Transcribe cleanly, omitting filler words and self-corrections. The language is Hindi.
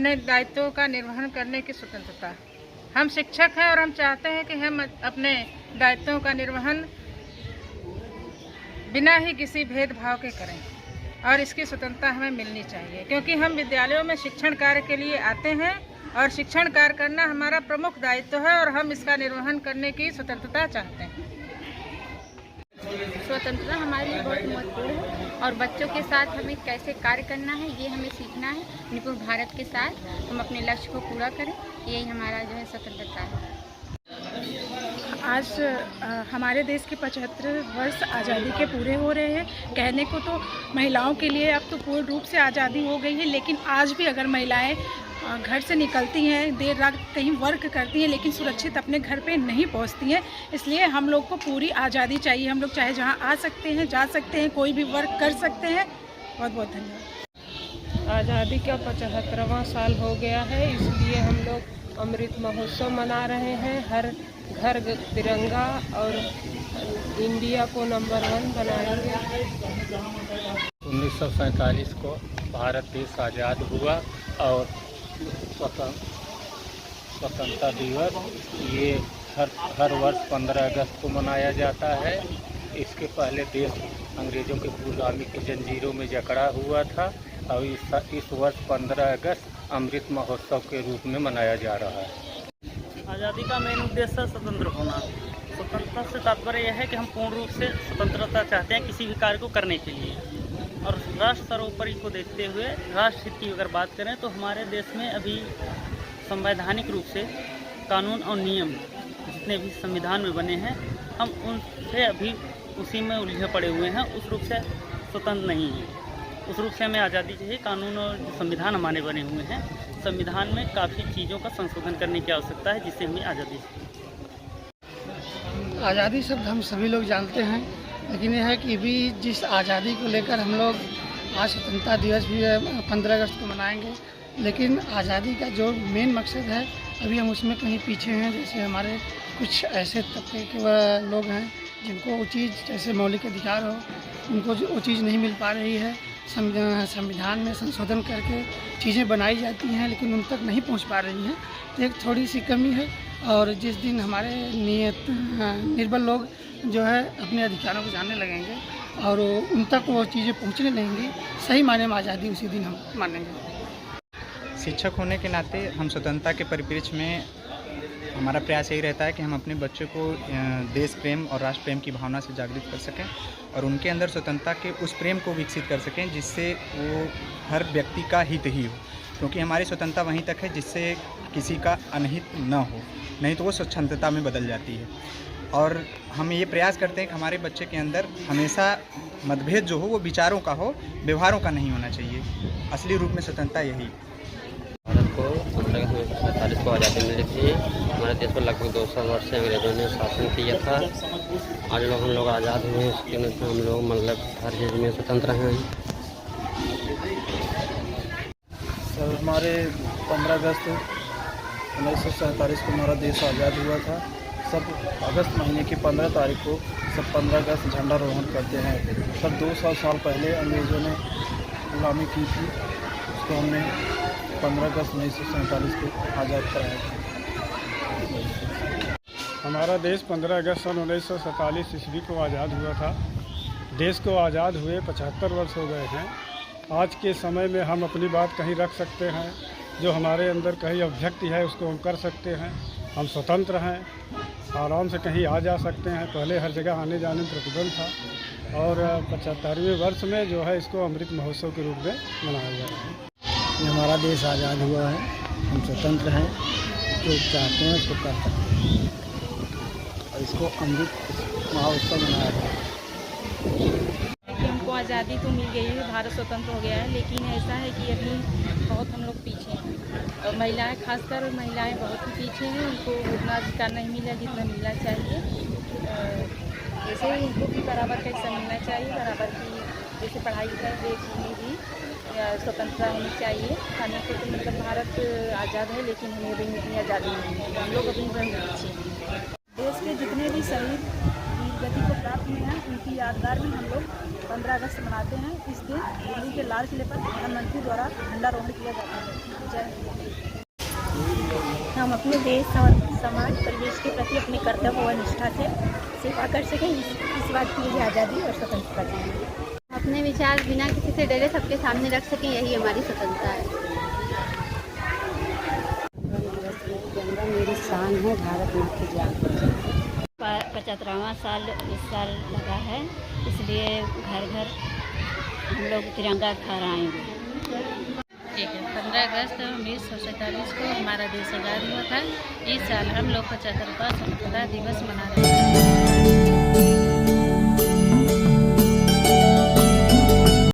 अपने दायित्वों का निर्वहन करने की स्वतंत्रता। हम शिक्षक हैं और हम चाहते हैं कि हम अपने दायित्वों का निर्वहन बिना ही किसी भेदभाव के करें और इसकी स्वतंत्रता हमें मिलनी चाहिए, क्योंकि हम विद्यालयों में शिक्षण कार्य के लिए आते हैं और शिक्षण कार्य करना हमारा प्रमुख दायित्व है और हम इसका निर्वहन करने की स्वतंत्रता चाहते हैं। स्वतंत्रता हमारे लिए बहुत महत्वपूर्ण है और बच्चों के साथ हमें कैसे कार्य करना है ये हमें सीखना है। निपुण भारत के साथ हम अपने लक्ष्य को पूरा करें, यही हमारा जो है स्वतंत्रता है। आज हमारे देश के 75 वर्ष आज़ादी के पूरे हो रहे हैं। कहने को तो महिलाओं के लिए अब तो पूर्ण रूप से आज़ादी हो गई है, लेकिन आज भी अगर महिलाएं घर से निकलती हैं, देर रात कहीं वर्क करती हैं, लेकिन सुरक्षित अपने घर पे नहीं पहुंचती हैं। इसलिए हम लोग को पूरी आज़ादी चाहिए। हम लोग चाहे जहां आ सकते हैं, जा सकते हैं, कोई भी वर्क कर सकते हैं। बहुत बहुत धन्यवाद। आज़ादी का 75वां साल हो गया है, इसलिए हम लोग अमृत महोत्सव मना रहे हैं। हर घर तिरंगा और इंडिया को नंबर 1 बनाएंगे। 1947 को भारत देश आज़ाद हुआ और स्वतंत्रता दिवस ये हर वर्ष 15 अगस्त को मनाया जाता है। इसके पहले देश अंग्रेज़ों के गुलामी की जंजीरों में जकड़ा हुआ था और इस वर्ष 15 अगस्त अमृत महोत्सव के रूप में मनाया जा रहा है। आज़ादी का मेन उद्देश्य है स्वतंत्र होना। स्वतंत्रता से तात्पर्य यह है कि हम पूर्ण रूप से स्वतंत्रता चाहते हैं किसी भी कार्य को करने के लिए। और राष्ट्र सर्वोपरि को देखते हुए राष्ट्र हित की अगर बात करें तो हमारे देश में अभी संवैधानिक रूप से कानून और नियम जितने भी संविधान में बने हैं, हम उनसे अभी उसी में उलझे पड़े हुए हैं। उस रूप से स्वतंत्र नहीं है। उस रूप से हमें आज़ादी चाहिए। कानून और संविधान हमारे बने हुए हैं। संविधान में काफ़ी चीज़ों का संशोधन करने की आवश्यकता है, जिससे हमें आज़ादी आज़ादी शब्द हम सभी लोग जानते हैं, लेकिन यह है कि भी जिस आज़ादी को लेकर हम लोग आज स्वतंत्रता दिवस भी 15 अगस्त को मनाएंगे, लेकिन आज़ादी का जो मेन मकसद है अभी हम उसमें कहीं पीछे हैं। जैसे हमारे कुछ ऐसे तबके के लोग हैं जिनको वो चीज़ जैसे मौलिक अधिकार हो, उनको वो चीज़ नहीं मिल पा रही है। संविधान में संशोधन करके चीज़ें बनाई जाती हैं, लेकिन उन तक नहीं पहुंच पा रही हैं। तो एक थोड़ी सी कमी है। और जिस दिन हमारे निर्बल लोग जो है अपने अधिकारों को जानने लगेंगे और उन तक वो चीज़ें पहुंचने लगेंगी, सही मायने में आज़ादी उसी दिन हम मानेंगे। शिक्षक होने के नाते हम स्वतंत्रता के परिप्रेक्ष्य में हमारा प्रयास यही रहता है कि हम अपने बच्चों को देश प्रेम और राष्ट्र प्रेम की भावना से जागृत कर सकें और उनके अंदर स्वतंत्रता के उस प्रेम को विकसित कर सकें जिससे वो हर व्यक्ति का हित ही हो। क्योंकि हमारी स्वतंत्रता वहीं तक है जिससे किसी का अनहित न हो, नहीं तो वो स्वच्छंदता में बदल जाती है। और हम ये प्रयास करते हैं कि हमारे बच्चे के अंदर हमेशा मतभेद जो हो वो विचारों का हो, व्यवहारों का नहीं होना चाहिए। असली रूप में स्वतंत्रता यही। भारत को 15 अगस्त 1947 को आज़ादी मिली थी। हमारे देश पर लगभग 200 वर्ष से अंग्रेज़ों ने शासन किया था। आज हम लोग आज़ाद हुए, उसके लिए हम लोग मतलब हर चीज़ में स्वतंत्र हैं। सर हमारे 15 अगस्त 1947 को हमारा देश आज़ाद हुआ था। सब अगस्त महीने की 15 तारीख को सब 15 अगस्त झंडारोहण करते हैं। सब 200 साल पहले अंग्रेज़ों ने गुलामी की थी, उसको हमने 15 अगस्त 1947 को आज़ाद कराया था। हमारा देश 15 अगस्त सन 1947 ईस्वी को आज़ाद हुआ था। देश को आज़ाद हुए 75 वर्ष हो गए हैं। आज के समय में हम अपनी बात कहीं रख सकते हैं, जो हमारे अंदर कहीं अभिव्यक्ति है उसको हम कर सकते हैं। हम स्वतंत्र हैं, आराम से कहीं आ जा सकते हैं। पहले हर जगह आने जाने में प्रतिबंध था और 75वें वर्ष में जो है इसको अमृत महोत्सव के रूप में मनाया जा रहा है। ये हमारा देश आज़ाद हुआ है, हम स्वतंत्र हैं, जो चाहते हैं उसको कर सकते हैं और इसको अमृत महोत्सव मनाया जाता है। हमको आज़ादी तो मिल गई है, भारत स्वतंत्र हो गया है, लेकिन ऐसा है कि अभी बहुत हम लोग पीछे हैं और महिलाएं, खासकर महिलाएं बहुत ही पीछे हैं। उनको उतना अधिकार नहीं मिला जितना मिलना चाहिए। जैसे उनको भी बराबर का हिस्सा मिलना चाहिए, बराबर की जैसे पढ़ाई लिखाई में भी स्वतंत्रता होनी चाहिए। खाने को तो मतलब भारत आज़ाद है, लेकिन हमें अभी इतनी आज़ादी नहीं है, हम लोग अभी पीछे हैं। देश के जितने भी शहीद वीर गति को प्राप्त हुए हैं, उनकी यादगार में हम लोग 15 अगस्त मनाते हैं। इस दिन दिल्ली के लाल किले पर प्रधानमंत्री द्वारा झंडारोहण किया जाता है। जय हिंद। हम अपने देश और समाज परिवेश के प्रति अपने कर्तव्य और निष्ठा से सेवा कर सकें, इस बात की मुझे आज़ादी और स्वतंत्रता चाहिए। अपने विचार बिना किसी से डरे सबके सामने रख सकें, यही हमारी स्वतंत्रता है। मेरी शान है, भारत माँ की जय। 75वां साल इस साल लगा है, इसलिए घर घर हम लोग तिरंगा फहराएंगे। ठीक है, 15 अगस्त 1947 को हमारा देश आज़ाद हुआ था। इस साल हम लोग 75वां स्वतंत्रता दिवस मना रहे हैं।